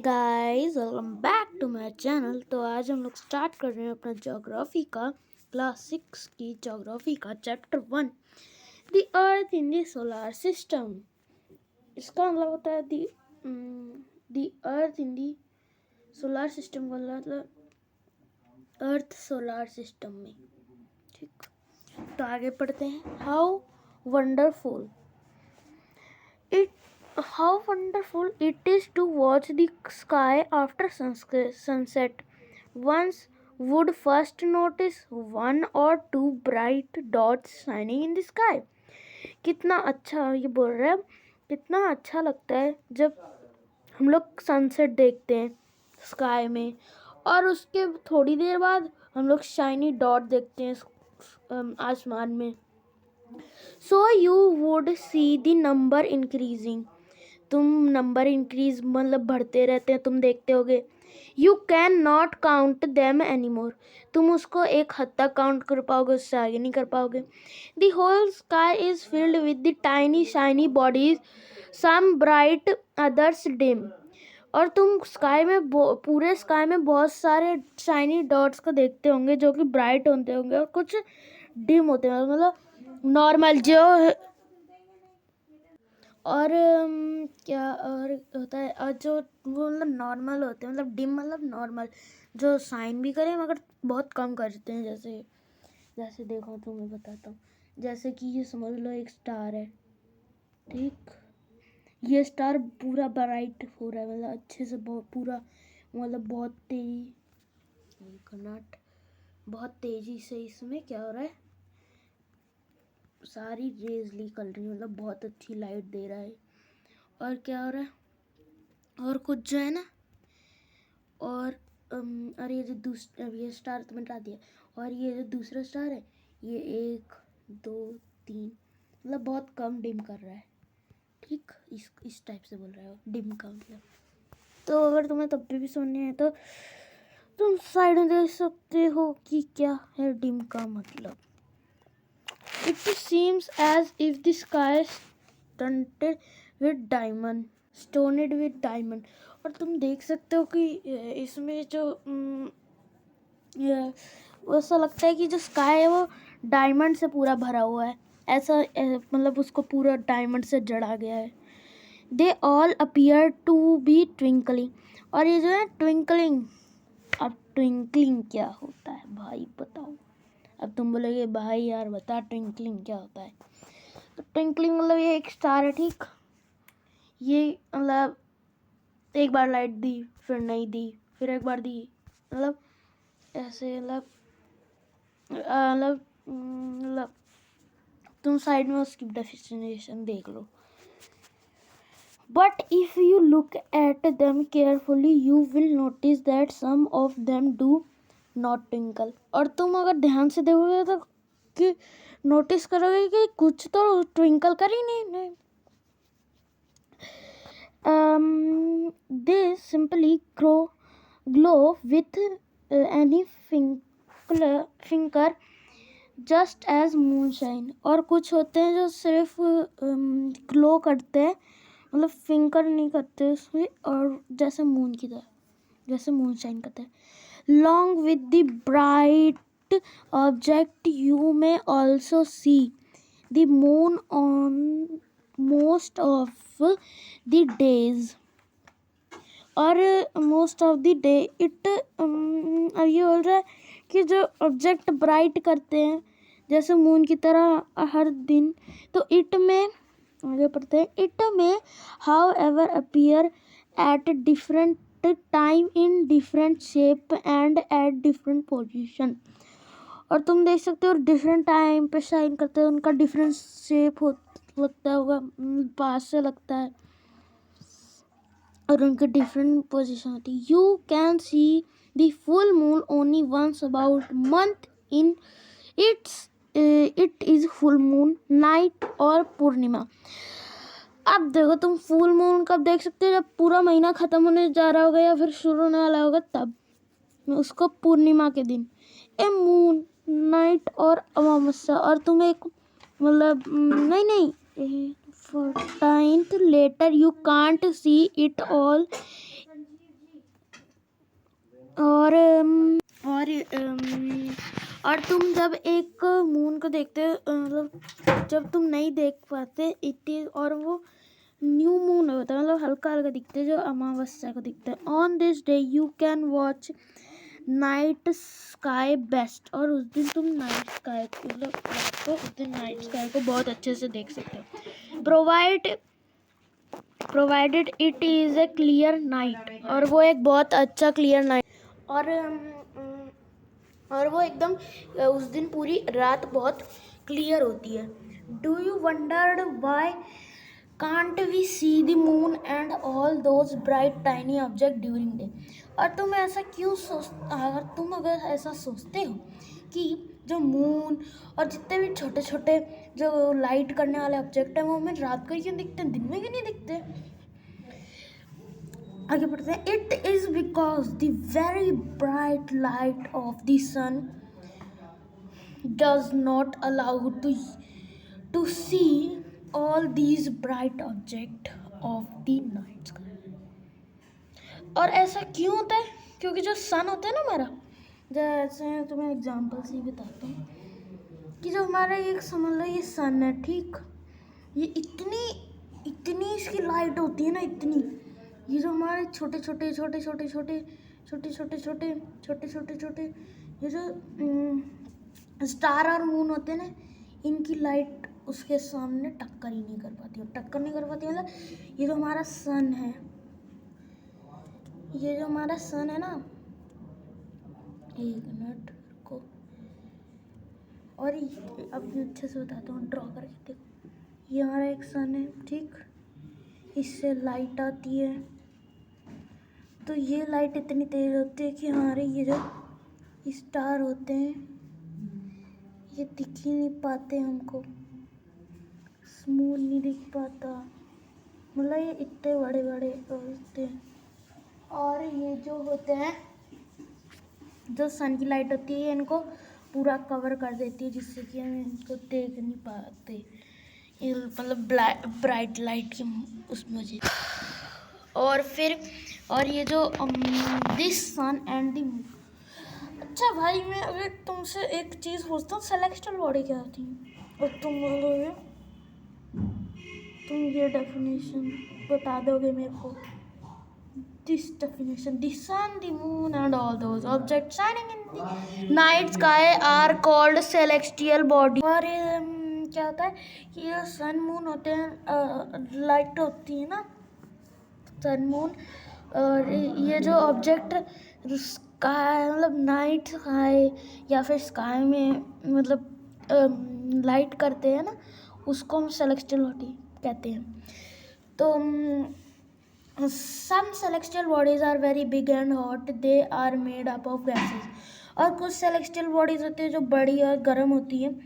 Guys welcome back to my channel. तो आज हम लोग स्टार्ट कर रहे हैं अपना ज्योग्राफी का क्लास 6 की ज्योग्राफी का chapter 1 the earth in the solar system. इसका मतलब होता है the earth in the solar system का मतलब अर्थ सोलर सिस्टम में। ठीक, तो आगे पढ़ते हैं। How wonderful it is to watch the sky after sunset. Once would first notice one or two bright dots shining in the sky. कितना अच्छा ये बोल रहा है, कितना अच्छा लगता है जब हम लोग सनसेट देखते हैं स्काई में और उसके थोड़ी देर बाद हम लोग शाइनी डॉट देखते हैं आसमान में। So you would see the number increasing. तुम नंबर इंक्रीज मतलब बढ़ते रहते हैं, तुम देखते होगे। You can not count them any more. तुम उसको एक हद तक काउंट कर पाओगे, उससे आगे नहीं कर पाओगे। The whole sky is filled with the tiny shiny bodies, some bright others dim. और तुम स्काई में पूरे स्काई में बहुत सारे शाइनी डॉट्स को देखते होंगे जो कि ब्राइट होते होंगे और कुछ डिम होते होंगे, मतलब नॉर्मल जो और क्या और होता है और जो वो मतलब नॉर्मल होते हैं, मतलब डिम मतलब नॉर्मल जो साइन भी करें मगर बहुत कम करते हैं। जैसे जैसे देखो तो मैं बताता हूँ, जैसे कि ये समझ लो एक स्टार है, ठीक। ये स्टार पूरा ब्राइट हो रहा है, मतलब अच्छे से पूरा मतलब बहुत तेजी से इसमें क्या हो रहा है, सारी रेज निकल रही है, मतलब बहुत अच्छी लाइट दे रहा है। और क्या हो रहा है, और कुछ जो है ना, और ये जो दूसरा ये स्टार तो मिटा दिया, और ये जो दूसरा स्टार है ये 1 2 3 मतलब बहुत कम डिम कर रहा है, ठीक। इस टाइप से बोल रहा है डिम का मतलब। तो अगर तुम्हें तब भी सुननी है तो तुम साइड में देख सकते हो कि क्या है डिम का मतलब। It seems as if the sky is stoned with diamond। और तुम देख सकते हो कि इसमें जो ऐसा लगता है कि जो स्काई है वो डायमंड से पूरा भरा हुआ है, ऐसा मतलब उसको पूरा डायमंड से जड़ा गया है। They all appear to be twinkling. और ये जो है ट्विंकलिंग, अब ट्विंकलिंग क्या होता है भाई बताओ। अब तुम बोलोगे भाई यार बता ट्विंकलिंग क्या होता है। तो ट्विंकलिंग मतलब ये एक स्टार है, ठीक। ये मतलब एक बार लाइट दी, फिर नहीं दी, फिर एक बार दी, मतलब ऐसे मतलब तुम साइड में उसकी डेफिनेशन देख लो। But if you look at them carefully, you will notice that some of them do not twinkle। और तुम अगर ध्यान से देखोगे तो कि नोटिस करोगे कि कुछ तो ट्विंकल कर ही नहीं। They simply glow with any finger just as moonshine। और कुछ होते हैं जो सिर्फ ग्लो करते हैं, मतलब फिंगर नहीं करते उसमें, और जैसे मून की तरह, जैसे मूनशाइन करते हैं। Long with the bright object you may also see the moon on most of the days. और most of the day it अब ये बोल रहा है कि जो ऑब्जेक्ट ब्राइट करते हैं जैसे मून की तरह हर दिन, तो इट में आगे पढ़ते हैं। इट में how ever appear at different time in different shape and at different position. और तुम देख सकते हो डिफरेंट टाइम पे शाइन करते हैं, उनका डिफरेंट शेप लगता होगा, पास से लगता है, और उनके डिफरेंट पोजीशन होती है। You can see the full moon only once about month in it is full moon night और पूर्णिमा। अब देखो तुम फुल मून कब देख सकते हो, जब पूरा महीना खत्म होने जा रहा होगा या फिर शुरू होने वाला होगा तब, उसको पूर्णिमा के दिन। ए मून नाइट और अमावस्या। और तुम एक मतलब नहीं 14th later you can't see it all और और तुम जब एक मून को देखते हो, मतलब जब तुम नहीं देख पाते इतनी, और वो न्यू मून होता है, मतलब हल्का हल्का दिखते जो अमावस्या को दिखता है। On this day you can watch night sky best, और उस दिन तुम नाइट स्काई मतलब रात को उस दिन नाइट स्काई को बहुत अच्छे से देख सकते हो, provided it is a clear night, और वो एक बहुत अच्छा क्लियर नाइट, और वो एकदम उस दिन पूरी रात बहुत क्लियर होती है। Do you wondered why can't we see the moon and all those bright tiny object during day, और तुम ऐसा क्यों अगर ऐसा सोचते हो कि जो मून और जितने भी छोटे छोटे जो लाइट करने वाले ऑब्जेक्ट हैं वो हमें रात को ही क्यों दिखते हैं, दिन में क्यों नहीं दिखते। आगे बढ़ते हैं। It is because the very bright light of the sun does not allow to see all these bright object of the night sky। और ऐसा क्यों होता है, क्योंकि जो सन होता है ना हमारा, जैसे तुम्हें एग्जांपल से ही बताता हूँ कि जो हमारा एक समझ लो ये सन है, ठीक, ये इतनी इतनी इसकी लाइट होती है ना, इतनी, ये जो हमारे छोटे छोटे छोटे छोटे छोटे छोटे छोटे छोटे छोटे छोटे छोटे ये जो स्टार और मून होते हैं ना, इनकी लाइट उसके सामने टक्कर ही नहीं कर पाती, और टक्कर नहीं कर पाती मतलब ये जो हमारा सन है, ये जो हमारा सन है ना, एक मिनट को, और अब अच्छे से बताता हूँ ड्रॉ करके देखो, ये हमारा एक सन है, ठीक, इससे लाइट आती है, तो ये लाइट इतनी तेज होती है कि हमारे ये जो स्टार होते हैं ये दिख ही नहीं पाते हमको, स्मूथ नहीं दिख पाता, मतलब ये इतने बड़े बड़े होते हैं, और ये जो होते हैं जो सन की लाइट होती है ये इनको पूरा कवर कर देती है, जिससे कि हम इनको देख नहीं पाते, ये मतलब ब्राइट लाइट की उसमें वजह। और फिर और ये जो this sun and the moon. अच्छा भाई, मैं अगर तुमसे एक चीज़ पूछता हूँ, सेलेस्टियल बॉडी क्या होती है, और तुम बोलोगे, तुम ये डेफिनेशन बता दोगे मेरे को, this definition, the sun, the moon and all those object shining in the night sky are called celestial body. और क्या होता है कि ये सन मून होते हैं, लाइट होती है ना, सन मून, और ये जो ऑब्जेक्ट स्काई मतलब नाइट स्काई या फिर स्काई में मतलब लाइट करते हैं ना, उसको हम सेलेस्टियल बॉडी कहते हैं। तो some celestial bodies are very big and hot, they are made up of gases, और कुछ सेलेस्टियल बॉडीज होती है जो बड़ी और गर्म होती हैं,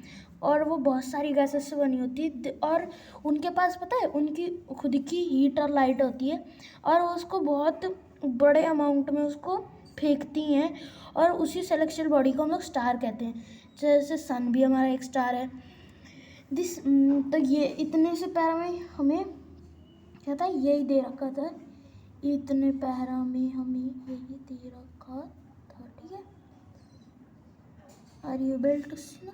और वो बहुत सारी गैसेस से बनी होती है, और उनके पास पता है उनकी खुद की हीट और लाइट होती है, और वो उसको बहुत बड़े अमाउंट में उसको फेंकती हैं, और उसी सेलेस्टियल बॉडी को हम लोग स्टार कहते हैं, जैसे सन भी हमारा एक स्टार है। तो ये इतने से पैरा में हमें क्या था, यही दे रखा था, इतने पैरा में हमें यही दे रखा था, ठीक है, आर यू एबल टू सी ना।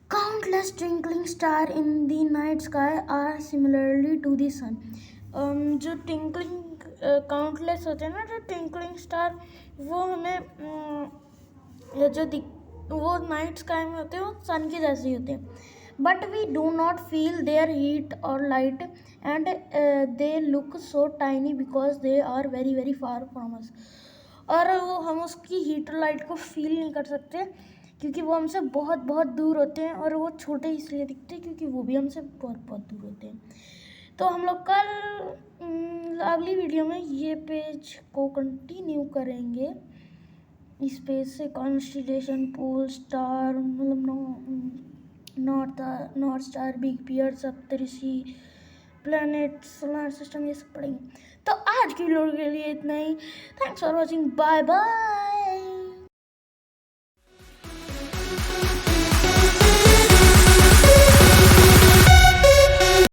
Countless twinkling stars in the night sky are similarly to the sun। जो ट्विंकलिंग काउंटलेस होते हैं ना, जो ट्विंकलिंग स्टार, वो हमें वो नाइट स्काई में होते हैं, वो सन के जैसे ही होते हैं, but we do not feel their heat और light, and they look so tiny because they are very very far from us, और वो हम उसकी हीट और लाइट को फील नहीं कर सकते क्योंकि वो हमसे बहुत बहुत दूर होते हैं, और वो छोटे इसलिए दिखते हैं क्योंकि वो भी हमसे बहुत बहुत दूर होते हैं। तो हम लोग कल अगली वीडियो में ये पेज को कंटिन्यू करेंगे, इस पेज से कॉन्स्टेलेशन, पोल स्टार, मतलब नॉर्थ स्टार, बिग पियर, सप्तऋषि, प्लैनेट, सोलर सिस्टम, ये सब पढ़ेंगे। तो आज की वीडियो के लिए इतना ही। Thanks for watching, bye bye.